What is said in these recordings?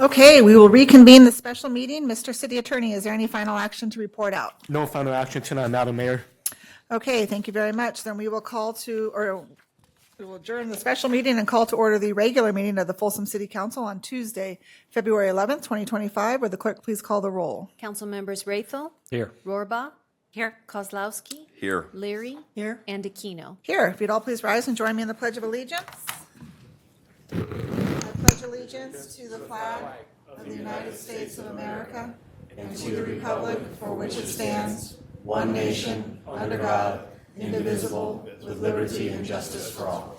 Okay, we will reconvene the special meeting. Mr. City Attorney, is there any final action to report out? No final action tonight, Madam Mayor. Okay, thank you very much. Then we will we will adjourn the special meeting and call to order the regular meeting of the Folsom City Council on Tuesday, February 11th, 2025. Would the clerk please call the roll? Council members Raythel, Here. Rohrbach. Here. Kozlowski. Here. Leary. Here. And Aquino. Here, if you'd all please rise and join me in the Pledge of Allegiance. I pledge allegiance to the flag of the United States of America and to the republic for which it stands, one nation, under God, indivisible, with liberty and justice for all.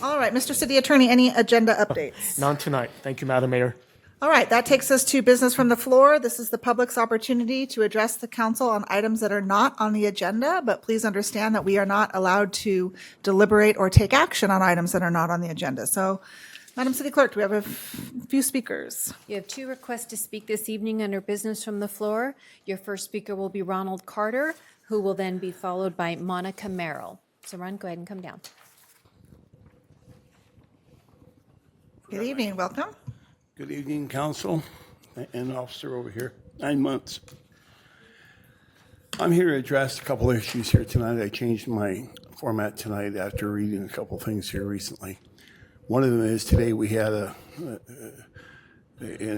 All right, Mr. City Attorney, any agenda updates? None tonight. Thank you, Madam Mayor. All right, that takes us to business from the floor. This is the public's opportunity to address the council on items that are not on the agenda, but please understand that we are not allowed to deliberate or take action on items that are not on the agenda. So, Madam City Clerk, do we have a few speakers? You have 2 requests to speak this evening under business from the floor. Your first speaker will be Ronald Carter, who will then be followed by Monica Merrill. So Ron, go ahead and come down. Good evening, welcome. Good evening, council and officer over here. 9 months. I'm here to address a couple of issues here tonight. I changed my format tonight after reading a couple of things here recently. One of them is today we had an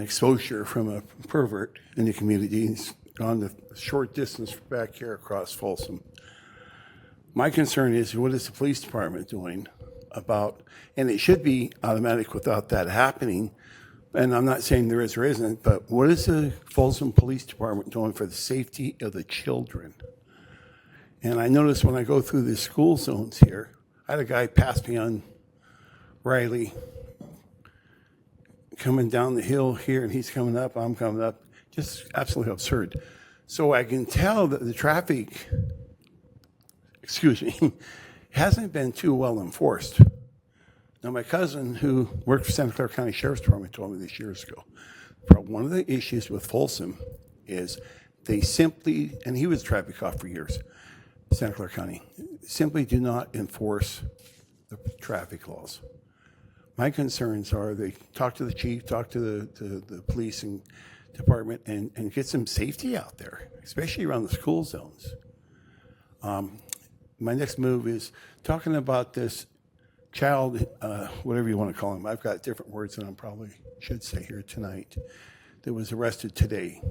exposure from a pervert in the community. He's gone the short distance back here across Folsom. My concern is, what is the police department doing about, and it should be automatic without that happening, and I'm not saying there is or isn't, but what is the Folsom Police Department doing for the safety of the children? And I notice when I go through the school zones here, I had a guy pass me on Riley coming down the hill here, and he's coming up, I'm coming up. Just absolutely absurd. So I can tell that the traffic, hasn't been too well enforced. Now, my cousin, who worked for Santa Clara County Sheriff's Department, told me this years ago. One of the issues with Folsom is they simply, and he was a traffic cop for years, Santa Clara County, simply do not enforce the traffic laws. My concerns are they talk to the chief, talk to the police and department, and get some safety out there, especially around the school zones. My next move is talking about this child, whatever you want to call him. I've got different words than I probably should say here tonight, that was arrested today.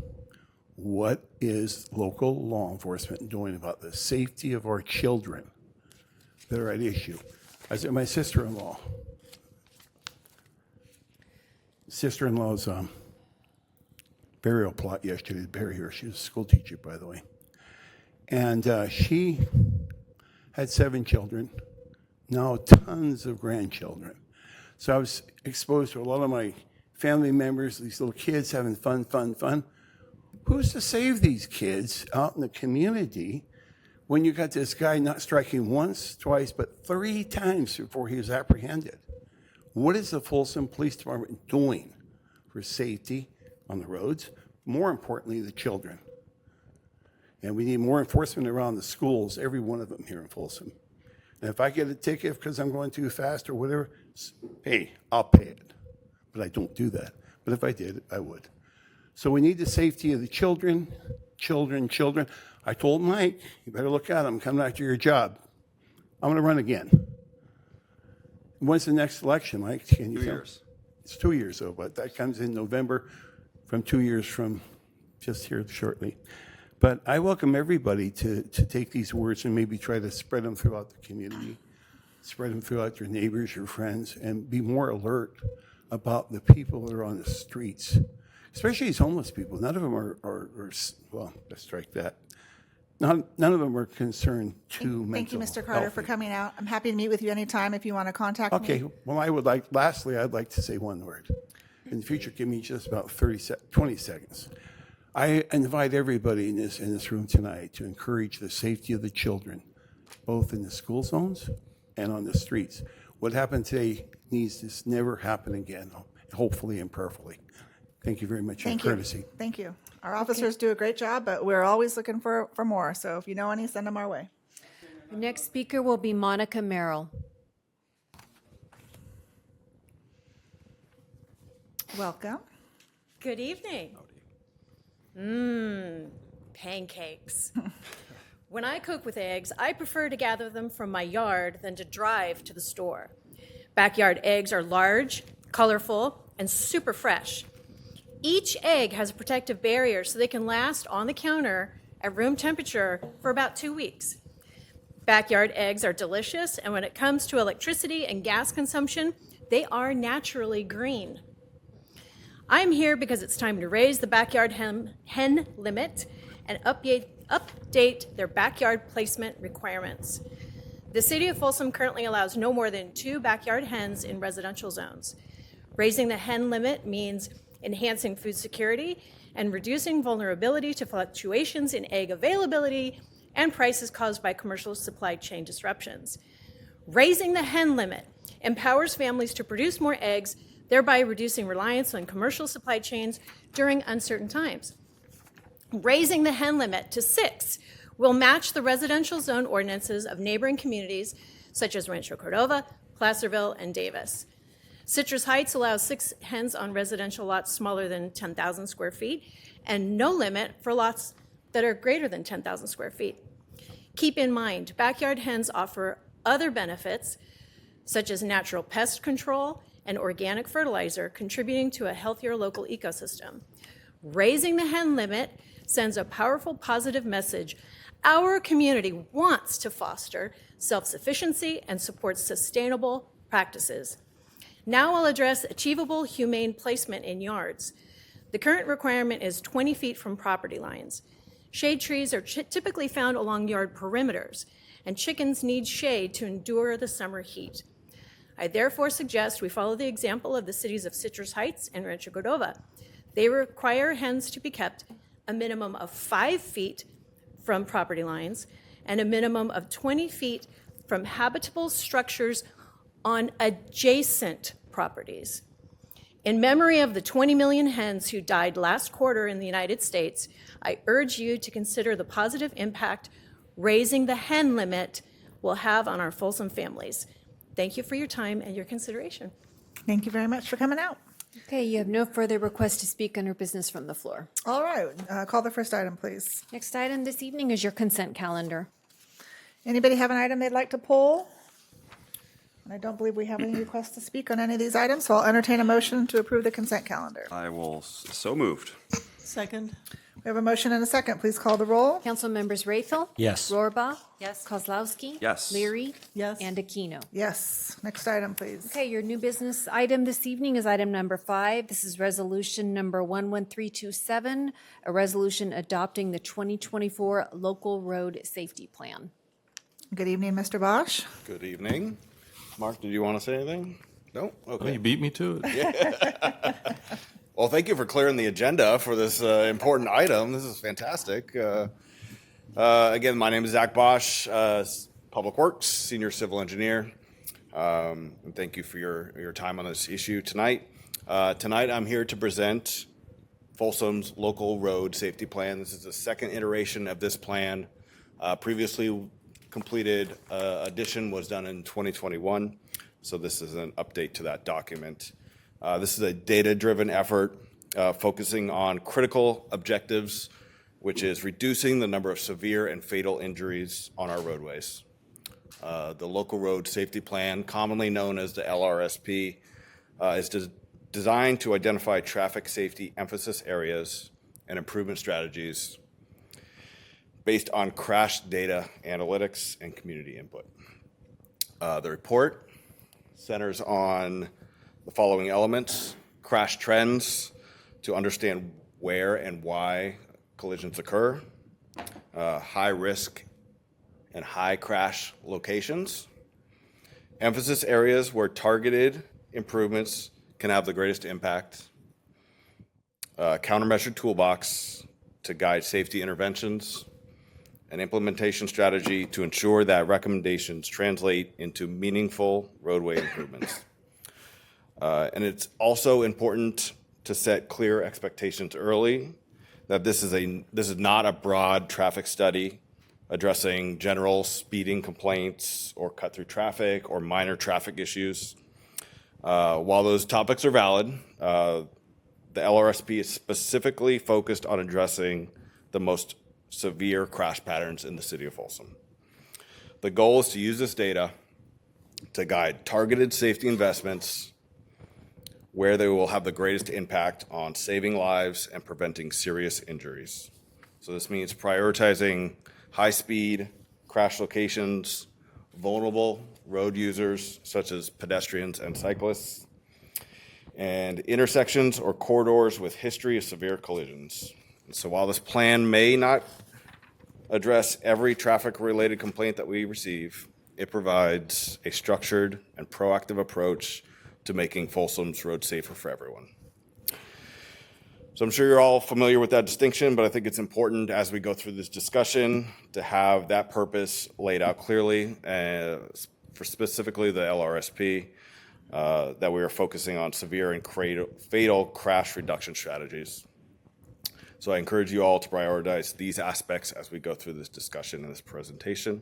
What is local law enforcement doing about the safety of our children that are at issue? I was at my sister-in-law's burial plot yesterday to bury her. She was a school teacher, by the way. And she had 7 children, now tons of grandchildren. So I was exposed to a lot of my family members, these little kids having fun. Who's to save these kids out in the community when you got this guy not striking once, twice, but 3 times before he was apprehended? What is the Folsom Police Department doing for safety on the roads? More importantly, the children. And we need more enforcement around the schools, every one of them here in Folsom. And if I get a ticket because I'm going too fast or whatever, hey, I'll pay it. But I don't do that. But if I did, I would. So we need the safety of the children. I told Mike, you better look out, I'm coming after your job. I'm going to run again. When's the next election, Mike? Can you 2 tell? years. It's 2 years, though, but that comes in November, from 2 years from just here shortly. But I welcome everybody to take these words and maybe try to spread them throughout the community, spread them throughout your neighbors, your friends, and be more alert about the people that are on the streets, especially these homeless people. None of them are well, let's strike that. None of them are concerned to Thank you, mental Mr. Carter, health. for coming out. I'm happy to meet with you anytime if you want to contact me. Okay, well, lastly, I'd like to say one word. In the future, give me just about 20 seconds. I invite everybody in this room tonight to encourage the safety of the children, both in the school zones and on the streets. What happened today needs to never happen again, hopefully and prayerfully. Thank you very much for your courtesy. Thank you. Our officers do a great job, but we're always looking for more. So if you know any, send them our way. The next speaker will be Monica Merrill. Welcome. Good evening. Pancakes. When I cook with eggs, I prefer to gather them from my yard than to drive to the store. Backyard eggs are large, colorful, and super fresh. Each egg has a protective barrier so they can last on the counter at room temperature for about 2 weeks. Backyard eggs are delicious, and when it comes to electricity and gas consumption, they are naturally green. I'm here because it's time to raise the backyard hen limit and update their backyard placement requirements. The city of Folsom currently allows no more than 2 backyard hens in residential zones. Raising the hen limit means enhancing food security and reducing vulnerability to fluctuations in egg availability and prices caused by commercial supply chain disruptions. Raising the hen limit empowers families to produce more eggs, thereby reducing reliance on commercial supply chains during uncertain times. Raising the hen limit to 6 will match the residential zone ordinances of neighboring communities such as Rancho Cordova, Placerville, and Davis. Citrus Heights allows 6 hens on residential lots smaller than 10,000 square feet and no limit for lots that are greater than 10,000 square feet. Keep in mind, backyard hens offer other benefits such as natural pest control and organic fertilizer, contributing to a healthier local ecosystem. Raising the hen limit sends a powerful positive message. Our community wants to foster self-sufficiency and supports sustainable practices. Now I'll address achievable humane placement in yards. The current requirement is 20 feet from property lines. Shade trees are typically found along yard perimeters, and chickens need shade to endure the summer heat. I therefore suggest we follow the example of the cities of Citrus Heights and Rancho Cordova. They require hens to be kept a minimum of 5 feet from property lines and a minimum of 20 feet from habitable structures on adjacent properties. In memory of the 20 million hens who died last quarter in the United States, I urge you to consider the positive impact raising the hen limit will have on our Folsom families. Thank you for your time and your consideration. Thank you very much for coming out. Okay, you have no further requests to speak under business from the floor. All right, call the first item, please. Next item this evening is your consent calendar. Anybody have an item they'd like to pull? And I don't believe we have any requests to speak on any of these items, so I'll entertain a motion to approve the consent calendar. I will, so moved. Second. We have a motion and a second. Please call the roll. Council members Raythel? Yes. Rohrbaugh? Yes. Kozlowski? Yes. Leary? Yes. And Aquino. Yes. Next item, please. Okay, your new business item this evening is item number 5. This is resolution number 11327, a resolution adopting the 2024 local road safety plan. Good evening, Mr. Bosch. Good evening. Mark, did you want to say anything? No? Well, Okay. you beat me to it. Well, thank you for clearing the agenda for this important item. This is fantastic. Again, my name is Zach Bosch, Public Works, Senior Civil Engineer. And thank you for your time on this issue tonight. Tonight, I'm here to present Folsom's local road safety plan. This is the second iteration of this plan. Previously completed addition was done in 2021, so this is an update to that document. This is a data-driven effort focusing on critical objectives, which is reducing the number of severe and fatal injuries on our roadways. The Local Road Safety Plan, commonly known as the LRSP, is designed to identify traffic safety emphasis areas and improvement strategies based on crash data analytics and community input. The report centers on the following elements: crash trends to understand where and why collisions occur, high risk and high crash locations, emphasis areas where targeted improvements can have the greatest impact, countermeasure toolbox to guide safety interventions, an implementation strategy to ensure that recommendations translate into meaningful roadway improvements. And it's also important to set clear expectations early that this is not a broad traffic study addressing general speeding complaints or cut-through traffic or minor traffic issues. While those topics are valid, the LRSP is specifically focused on addressing the most severe crash patterns in the city of Folsom. The goal is to use this data to guide targeted safety investments where they will have the greatest impact on saving lives and preventing serious injuries. So this means prioritizing high-speed crash locations, vulnerable road users such as pedestrians and cyclists, and intersections or corridors with history of severe collisions. And so while this plan may not address every traffic-related complaint that we receive, it provides a structured and proactive approach to making Folsom's roads safer for everyone. So I'm sure you're all familiar with that distinction, but I think it's important as we go through this discussion to have that purpose laid out clearly for specifically the LRSP, that we are focusing on severe and fatal crash reduction strategies. So I encourage you all to prioritize these aspects as we go through this discussion and this presentation,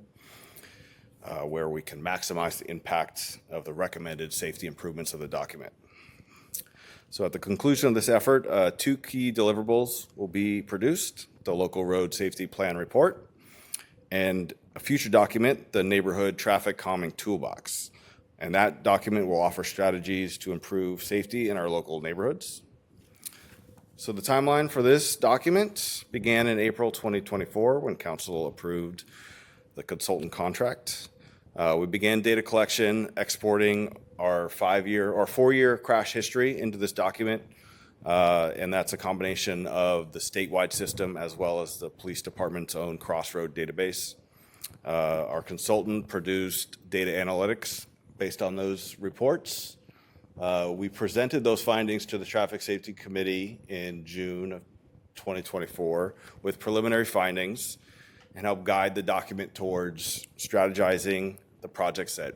where we can maximize the impact of the recommended safety improvements of the document. So at the conclusion of this effort, 2 key deliverables will be produced: the Local Road Safety Plan Report and a future document, the Neighborhood Traffic Calming Toolbox. And that document will offer strategies to improve safety in our local neighborhoods. So the timeline for this document began in April 2024 when Council approved the consultant contract. We began data collection, exporting our 4-year crash history into this document, and that's a combination of the statewide system as well as the police department's own Crossroad database. Our consultant produced data analytics based on those reports. We presented those findings to the Traffic Safety Committee in June of 2024 with preliminary findings and helped guide the document towards strategizing the projects that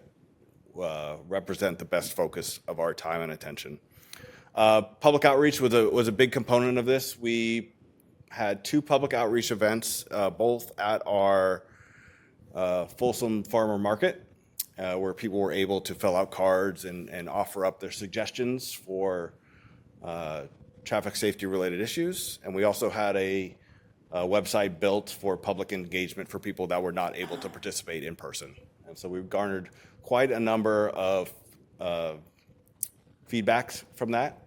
represent the best focus of our time and attention. Public outreach was a big component of this. We had 2 public outreach events, both at our Folsom Farmer Market, where people were able to fill out cards and offer up their suggestions for traffic safety related issues. And we also had a website built for public engagement for people that were not able to participate in person. And so we've garnered quite a number of feedbacks from that.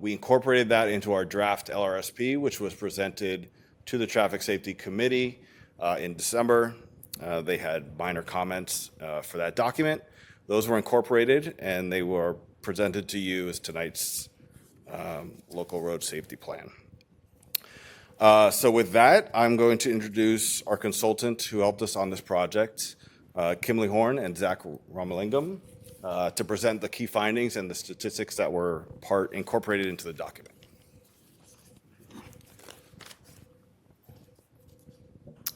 We incorporated that into our draft LRSP, which was presented to the Traffic Safety Committee in December. They had minor comments for that document. Those were incorporated and they were presented to you as tonight's local road safety plan. So with that, I'm going to introduce our consultant who helped us on this project, Kimberly Horn and Zach Ramalingam, to present the key findings and the statistics that were incorporated into the document.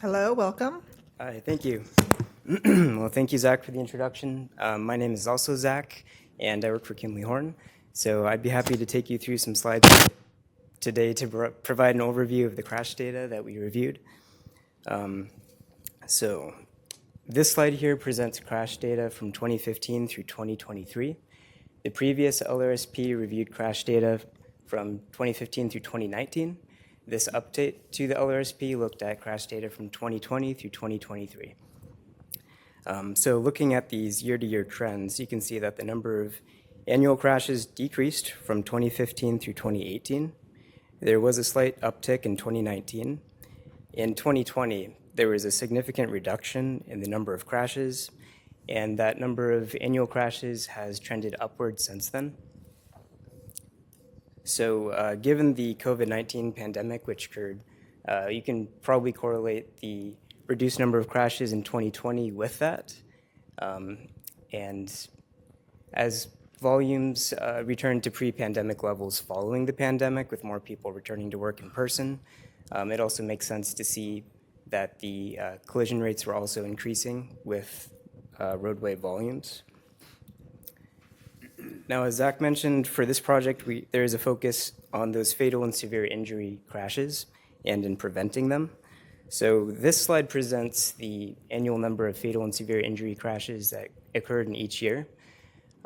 Hello, welcome. Hi, thank you. Well, thank you, Zach, for the introduction. My name is also Zach, and I work for Kimberly Horn. So I'd be happy to take you through some slides today to provide an overview of the crash data that we reviewed. So this slide here presents crash data from 2015 through 2023. The previous LRSP reviewed crash data from 2015 through 2019. This update to the LRSP looked at crash data from 2020 through 2023. So looking at these year-to-year trends, you can see that the number of annual crashes decreased from 2015 through 2018. There was a slight uptick in 2019. In 2020, there was a significant reduction in the number of crashes, and that number of annual crashes has trended upward since then. So given the COVID-19 pandemic which occurred, you can probably correlate the reduced number of crashes in 2020 with that. And as volumes returned to pre-pandemic levels following the pandemic, with more people returning to work in person, it also makes sense to see that the collision rates were also increasing with roadway volumes. Now, as Zach mentioned, for this project, there is a focus on those fatal and severe injury crashes and in preventing them. So this slide presents the annual number of fatal and severe injury crashes that occurred in each year.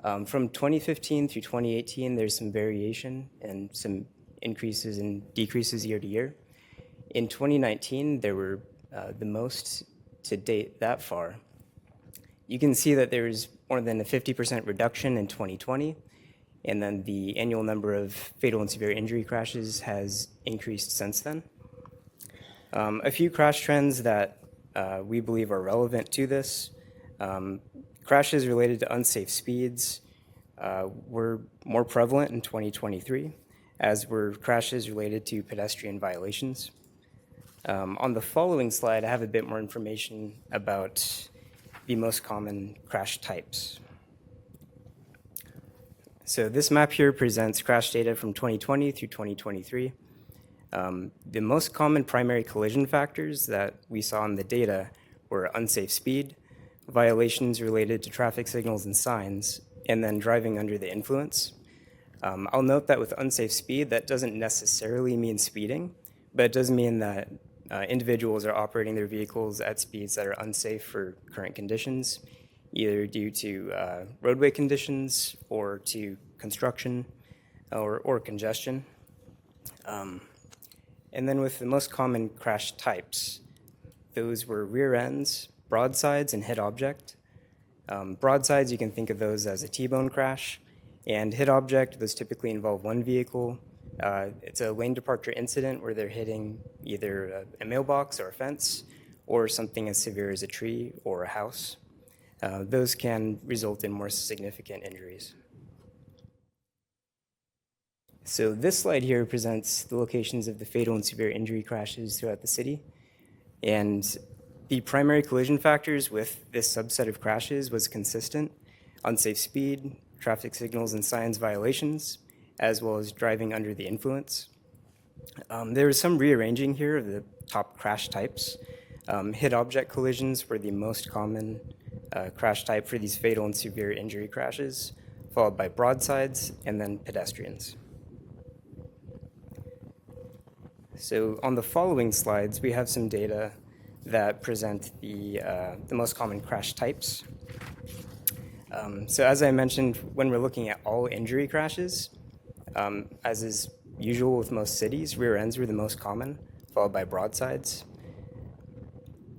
From 2015 through 2018, there's some variation and some increases and decreases year to year. In 2019, there were the most to date that far. You can see that there's more than a 50% reduction in 2020, and then the annual number of fatal and severe injury crashes has increased since then. A few crash trends that we believe are relevant to this. Crashes related to unsafe speeds were more prevalent in 2023, as were crashes related to pedestrian violations. On the following slide, I have a bit more information about the most common crash types. So this map here presents crash data from 2020 through 2023. The most common primary collision factors that we saw in the data were unsafe speed, violations related to traffic signals and signs, and then driving under the influence. I'll note that with unsafe speed, that doesn't necessarily mean speeding, but it does mean that individuals are operating their vehicles at speeds that are unsafe for current conditions, either due to roadway conditions or to construction or congestion. And then with the most common crash types, those were rear ends, broadsides, and hit object. Broadsides, you can think of those as a T-bone crash, and hit object, those typically involve one vehicle. It's a lane departure incident where they're hitting either a mailbox or a fence, or something as severe as a tree or a house. Those can result in more significant injuries. So this slide here presents the locations of the fatal and severe injury crashes throughout the city. And the primary collision factors with this subset of crashes was consistent: unsafe speed, traffic signals and signs violations, as well as driving under the influence. There was some rearranging here of the top crash types. Hit object collisions were the most common crash type for these fatal and severe injury crashes, followed by broadsides and then pedestrians. So on the following slides, we have some data that present the most common crash types. So as I mentioned, when we're looking at all injury crashes, as is usual with most cities, rear ends were the most common, followed by broadsides.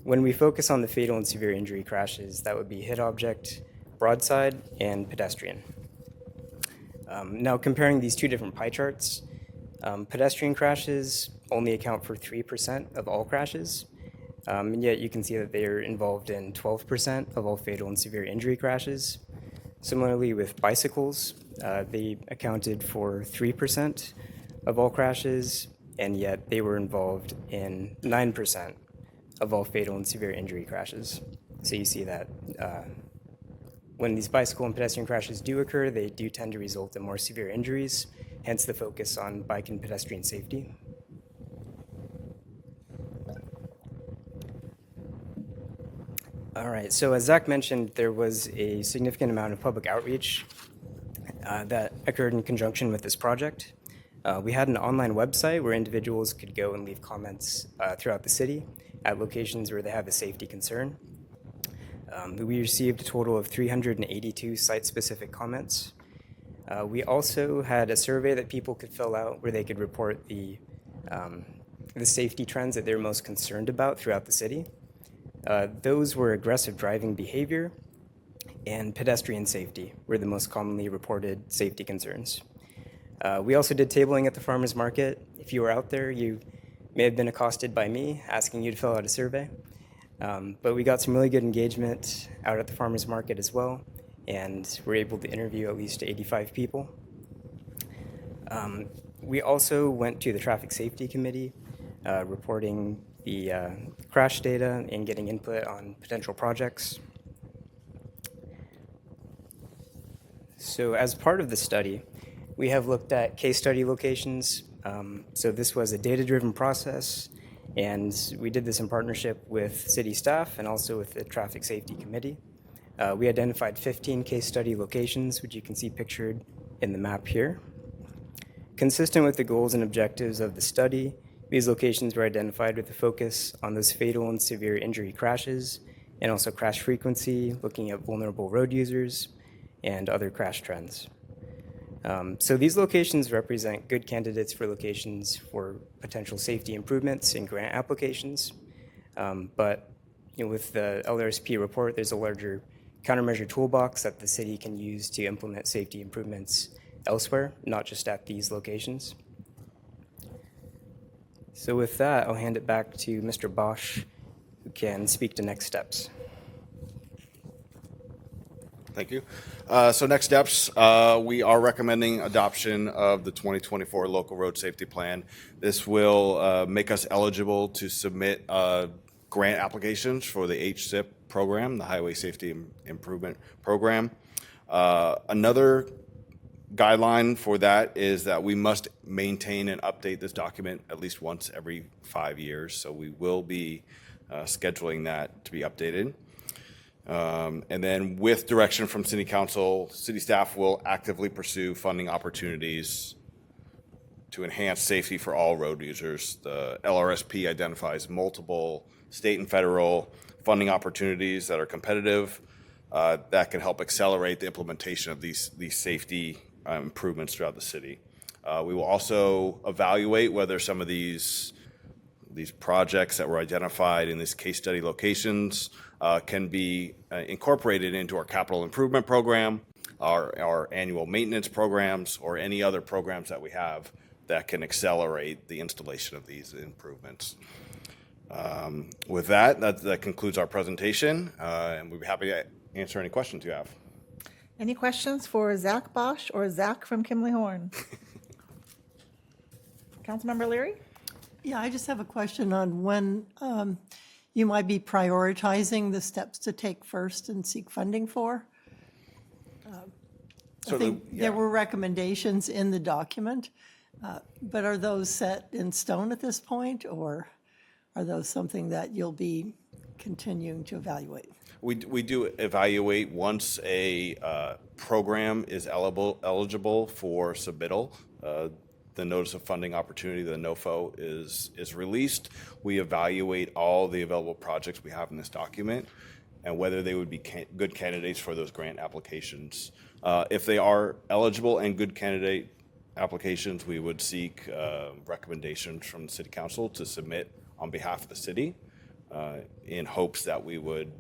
When we focus on the fatal and severe injury crashes, that would be hit object, broadside, and pedestrian. Now comparing these two different pie charts, pedestrian crashes only account for 3% of all crashes, and yet you can see that they are involved in 12% of all fatal and severe injury crashes. Similarly with bicycles, they accounted for 3% of all crashes, and yet they were involved in 9% of all fatal and severe injury crashes. So you see that when these bicycle and pedestrian crashes do occur, they do tend to result in more severe injuries, hence the focus on bike and pedestrian safety. All right, so as Zach mentioned, there was a significant amount of public outreach that occurred in conjunction with this project. We had an online website where individuals could go and leave comments throughout the city at locations where they have a safety concern. We received a total of 382 site-specific comments. We also had a survey that people could fill out where they could report the safety trends that they're most concerned about throughout the city. Those were aggressive driving behavior and pedestrian safety were the most commonly reported safety concerns. We also did tabling at the farmers market. If you were out there, you may have been accosted by me asking you to fill out a survey. But we got some really good engagement out at the farmers market as well, and we're able to interview at least 85 people. We also went to the Traffic Safety Committee, reporting the crash data and getting input on potential projects. So as part of the study, we have looked at case study locations. So this was a data-driven process, and we did this in partnership with city staff and also with the Traffic Safety Committee. We identified 15 case study locations, which you can see pictured in the map here. Consistent with the goals and objectives of the study, these locations were identified with a focus on those fatal and severe injury crashes and also crash frequency, looking at vulnerable road users, and other crash trends. So these locations represent good candidates for locations for potential safety improvements in grant applications. But with the LRSP report, there's a larger countermeasure toolbox that the city can use to implement safety improvements elsewhere, not just at these locations. So with that, I'll hand it back to Mr. Bosch, who can speak to next steps. Thank you. So next steps, we are recommending adoption of the 2024 Local Road Safety Plan. This will make us eligible to submit grant applications for the HSIP program, the Highway Safety Improvement Program. Another guideline for that is that we must maintain and update this document at least once every 5 years. So we will be scheduling that to be updated. And then with direction from City Council, City staff will actively pursue funding opportunities to enhance safety for all road users. The LRSP identifies multiple state and federal funding opportunities that are competitive that can help accelerate the implementation of these safety improvements throughout the city. We will also evaluate whether some of these projects that were identified in these case study locations can be incorporated into our capital improvement program, our annual maintenance programs, or any other programs that we have that can accelerate the installation of these improvements. With that concludes our presentation, and we'd be happy to answer any questions you have. Any questions for Zach Bosch or Zach from Kimley Horn? Councilmember Leary? Yeah, I just have a question on when you might be prioritizing the steps to take first and seek funding for. I think there were recommendations in the document, but are those set in stone at this point, or are those something that you'll be continuing to evaluate? We do evaluate once a program is eligible for submittal. The Notice of Funding Opportunity, the NOFO, is released. We evaluate all the available projects we have in this document and whether they would be good candidates for those grant applications. If they are eligible and good candidate applications, we would seek recommendations from the City Council to submit on behalf of the city in hopes that we would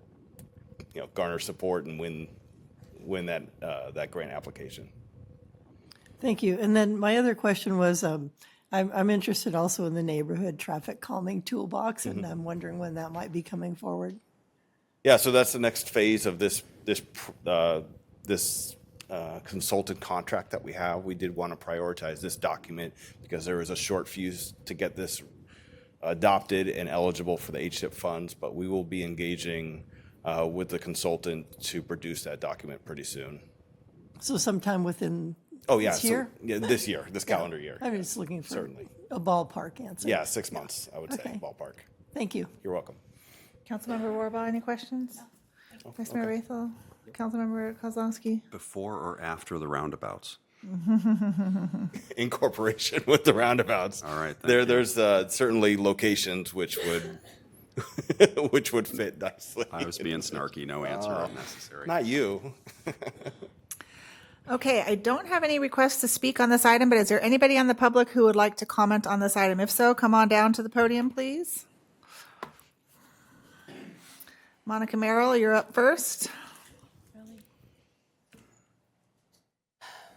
garner support and win that grant application. Thank you. And then my other question was, I'm interested also in the neighborhood traffic calming toolbox, and I'm wondering when that might be coming forward. Yeah, so that's the next phase of this consultant contract that we have. We did want to prioritize this document because there was a short fuse to get this adopted and eligible for the HSIP funds, but we will be engaging with the consultant to produce that document pretty soon. So sometime within this year? This year, this calendar year. I'm just looking for Certainly. a ballpark answer. Yeah, 6 months, I would say, Okay. ballpark. Thank you. You're welcome. Councilmember Warbaugh, any questions? Vice Mayor Raethel? Councilmember Kozlowski? Before or after the roundabouts? Incorporation with the roundabouts. All right, thank you. There's certainly locations which would which would fit nicely. I was being snarky, no answer unnecessary. Not you. Okay, I don't have any requests to speak on this item, but is there anybody on the public who would like to comment on this item? If so, come on down to the podium, please. Monica Merrill, you're up first.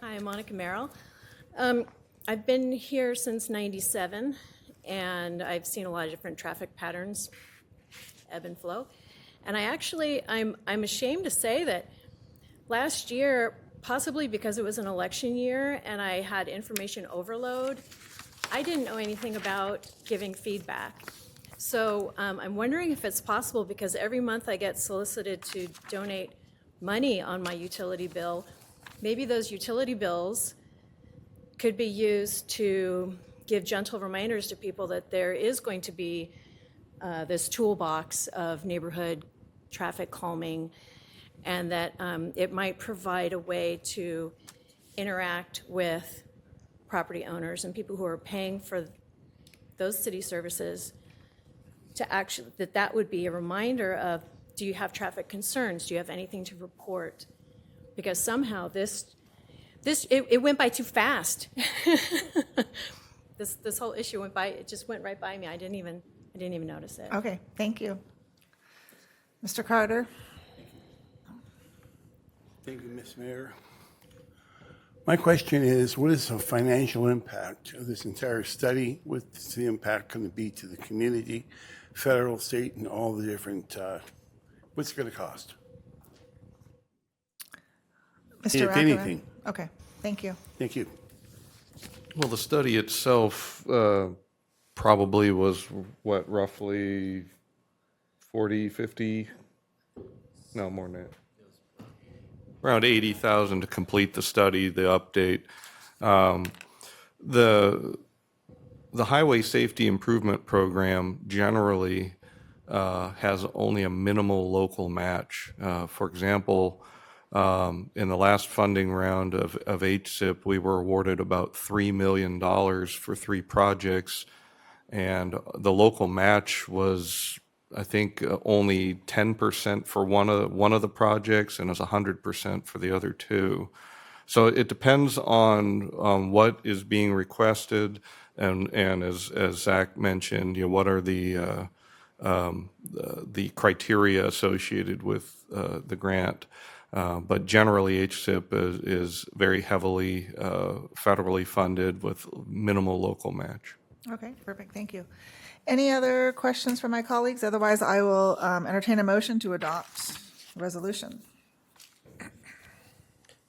Hi, I'm Monica Merrill. I've been here since '97, and I've seen a lot of different traffic patterns, ebb and flow. And I'm ashamed to say that last year, possibly because it was an election year and I had information overload, I didn't know anything about giving feedback. So I'm wondering if it's possible, because every month I get solicited to donate money on my utility bill. Maybe those utility bills could be used to give gentle reminders to people that there is going to be this toolbox of neighborhood traffic calming, and that it might provide a way to interact with property owners and people who are paying for those city services, to actually, that would be a reminder of, do you have traffic concerns? Do you have anything to report? because somehow it went by too fast. This whole issue went by, it just went right by me. I didn't even notice it. Okay, thank you. Mr. Carter? Thank you, Ms. Mayor. My question is, what is the financial impact of this entire study? What's the impact going to be to the community, federal, state, and all the different, what's it going to cost? Mr. If Ackerman? anything. Okay, thank you. Thank you. Well, the study itself probably was, what, roughly 40, 50, no, more than that. Around 80,000 to complete the study, the update. The Highway Safety Improvement Program generally has only a minimal local match. For example, in the last funding round of HSIP, we were awarded about $3 million for 3 projects, and the local match was, I think, only 10% for one of the projects, and it was 100% for the other 2. So it depends on what is being requested, and as Zach mentioned, what are the criteria associated with the grant. But generally, HSIP is very heavily federally funded with minimal local match. Okay, perfect, thank you. Any other questions from my colleagues? Otherwise, I will entertain a motion to adopt the resolution.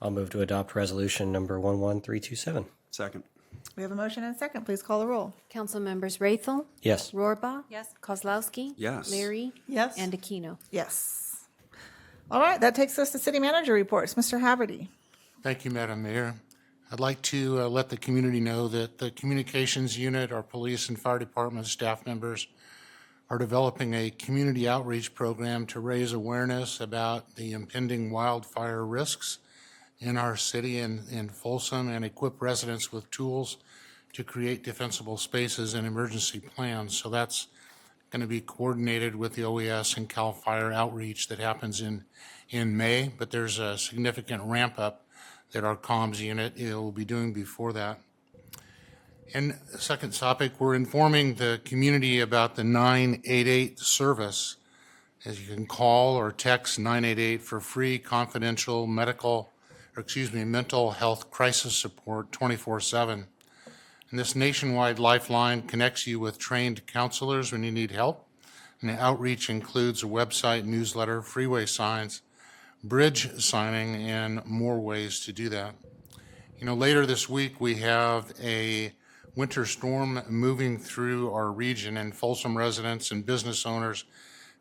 I'll move to adopt resolution number 11327. Second. We have a motion and a second. Please call the roll. Council members Raythel? Yes. Rohrbaugh? Yes. Kozlowski? Yes. Leary? Yes. And Aquino. Yes. All right, that takes us to city manager reports. Mr. Haverty. Thank you, Madam Mayor. I'd like to let the community know that the communications unit, our police and fire department staff members are developing a community outreach program to raise awareness about the impending wildfire risks in our city and in Folsom, and equip residents with tools to create defensible spaces and emergency plans. So that's going to be coordinated with the OES and CAL FIRE outreach that happens in May, but there's a significant ramp up that our comms unit will be doing before that. And the second topic, we're informing the community about the 988 service. As you can call or text 988 for free, confidential mental health crisis support 24/7. And this nationwide lifeline connects you with trained counselors when you need help. And the outreach includes a website, newsletter, freeway signs, bridge signing, and more ways to do that. Later this week, we have a winter storm moving through our region, and Folsom residents and business owners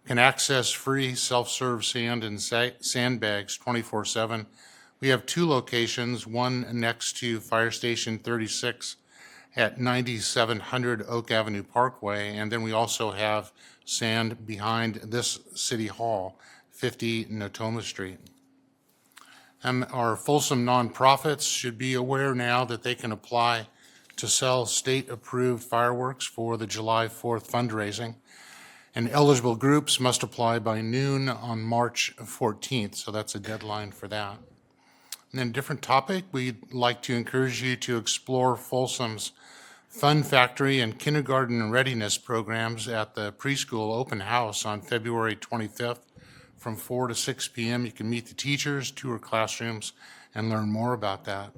can access free self-serve sand and sandbags 24/7. We have 2 locations, one next to Fire Station 36 at 9700 Oak Avenue Parkway, and then we also have sand behind this City Hall, 50 Natoma Street. Our Folsom nonprofits should be aware now that they can apply to sell state-approved fireworks for the July 4th fundraising, and eligible groups must apply by noon on March 14th, so that's a deadline for that. And then a different topic, we'd like to encourage you to explore Folsom's Fun Factory and Kindergarten Readiness programs at the preschool open house on February 25th from 4 to 6 p.m. You can meet the teachers, tour classrooms, and learn more about that.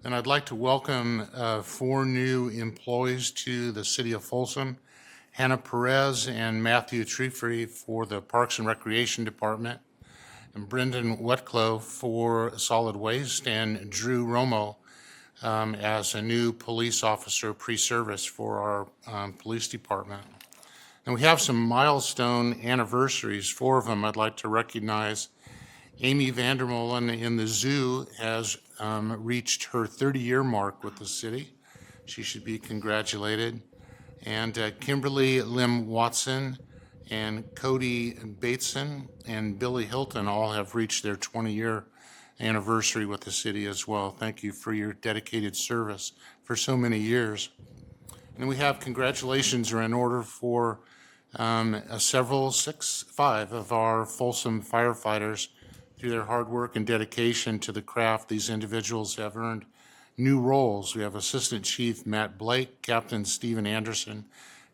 Then I'd like to welcome 4 new employees to the City of Folsom, Hannah Perez and Matthew Treefree for the Parks and Recreation Department, and Brendan Wetclow for Solid Waste, and Drew Romo as a new police officer pre-service for our police department. And we have some milestone anniversaries, 4 of them I'd like to recognize. Amy Vandermolen in the zoo has reached her 30-year mark with the city. She should be congratulated. And Kimberly Lim Watson and Cody Bateson and Billy Hilton all have reached their 20-year anniversary with the city as well. Thank you for your dedicated service for so many years. And we have congratulations are in order for 5 of our Folsom firefighters Through their hard work and dedication to the craft, these individuals have earned new roles. We have Assistant Chief Matt Blake, Captain Stephen Anderson,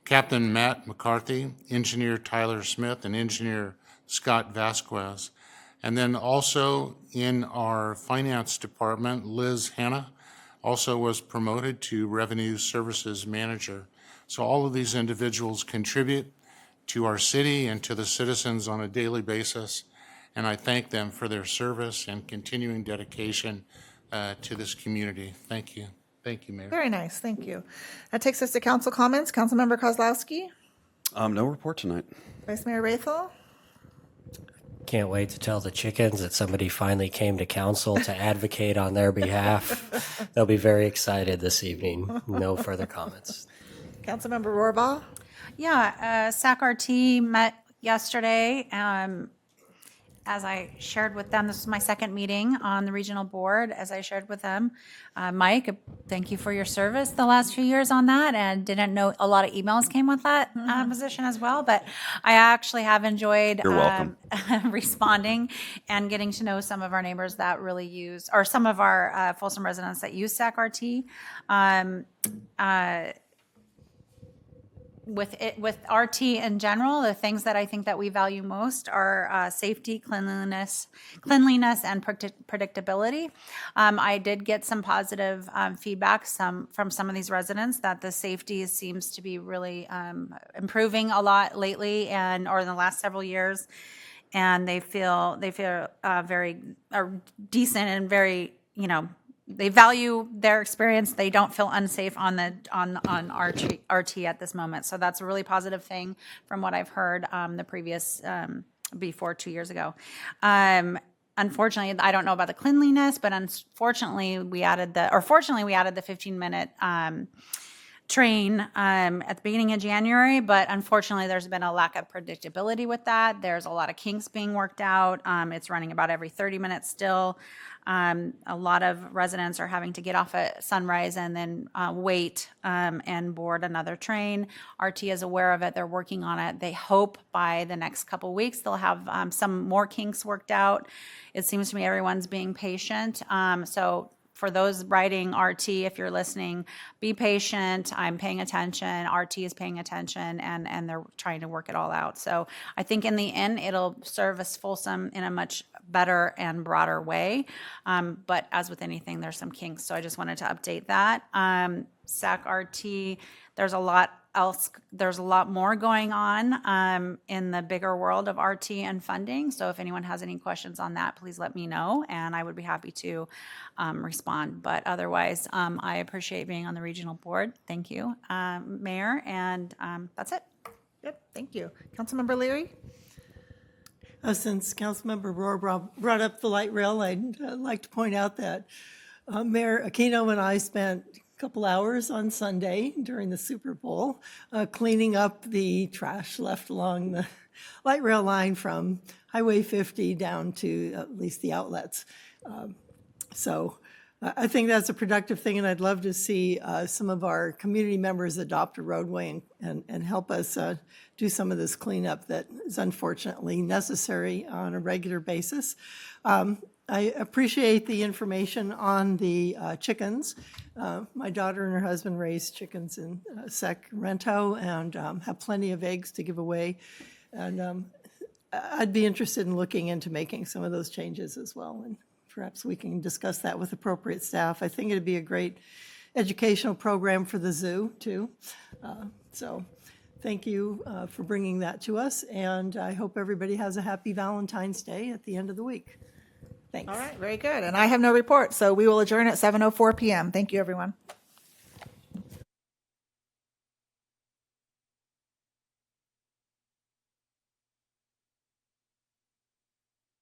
Captain Matt McCarthy, Engineer Tyler Smith, and Engineer Scott Vasquez. And then also in our finance department, Liz Hanna also was promoted to Revenue Services Manager. So all of these individuals contribute to our city and to the citizens on a daily basis, and I thank them for their service and continuing dedication to this community. Thank you. Thank you, Mayor. Very nice, thank you. That takes us to council comments. Councilmember Kozlowski, No report tonight. Vice Mayor Rathel. Can't wait to tell the chickens that somebody finally came to council to advocate on their behalf. They'll be very excited this evening. No further comments. Councilmember Rohrbaugh. Yeah, SAC-RT met yesterday. As I shared with them, this was my second meeting on the regional board, as I shared with them. Mike, thank you for your service the last few years on that, and didn't know a lot of emails came with that position as well, but I actually have enjoyed You're welcome. responding and getting to know some of our neighbors that really use, or some of our Folsom residents that use SAC-RT. With RT in general, the things that I think that we value most are safety, cleanliness, and predictability. I did get some positive feedback from some of these residents that the safety seems to be really improving a lot lately or in the last several years, and they feel very decent and very, they value their experience. They don't feel unsafe on RT at this moment. So that's a really positive thing from what I've heard the previous, before 2 years ago. Unfortunately, I don't know about the cleanliness, but fortunately we added the 15-minute train at the beginning of January, but unfortunately there's been a lack of predictability with that. There's a lot of kinks being worked out. It's running about every 30 minutes still. A lot of residents are having to get off at Sunrise and then wait and board another train. RT is aware of it. They're working on it. They hope by the next couple weeks they'll have some more kinks worked out. It seems to me everyone's being patient. So for those riding RT, if you're listening, be patient. I'm paying attention. RT is paying attention, and they're trying to work it all out. So I think in the end, it'll service Folsom in a much better and broader way. But as with anything, there's some kinks. So I just wanted to update that. SAC-RT, there's a lot more going on in the bigger world of RT and funding. So if anyone has any questions on that, please let me know, and I would be happy to respond. But otherwise, I appreciate being on the regional board. Thank you, Mayor, and that's it. Good, thank you. Councilmember Leary. Since Councilmember Rohr brought up the light rail, I'd like to point out that Mayor Aquino and I spent couple hours on Sunday during the Super Bowl cleaning up the trash left along the light rail line from Highway 50 down to at least the outlets. So I think that's a productive thing, and I'd love to see some of our community members adopt a roadway and help us do some of this cleanup that is unfortunately necessary on a regular basis. I appreciate the information on the chickens. My daughter and her husband raise chickens in Sacramento and have plenty of eggs to give away. And I'd be interested in looking into making some of those changes as well. And perhaps we can discuss that with appropriate staff. I think it'd be a great educational program for the zoo, too. So thank you for bringing that to us. And I hope everybody has a happy Valentine's Day at the end of the week. Thanks. All right, very good. And I have no report, so we will adjourn at 7:04 p.m. Thank you, everyone.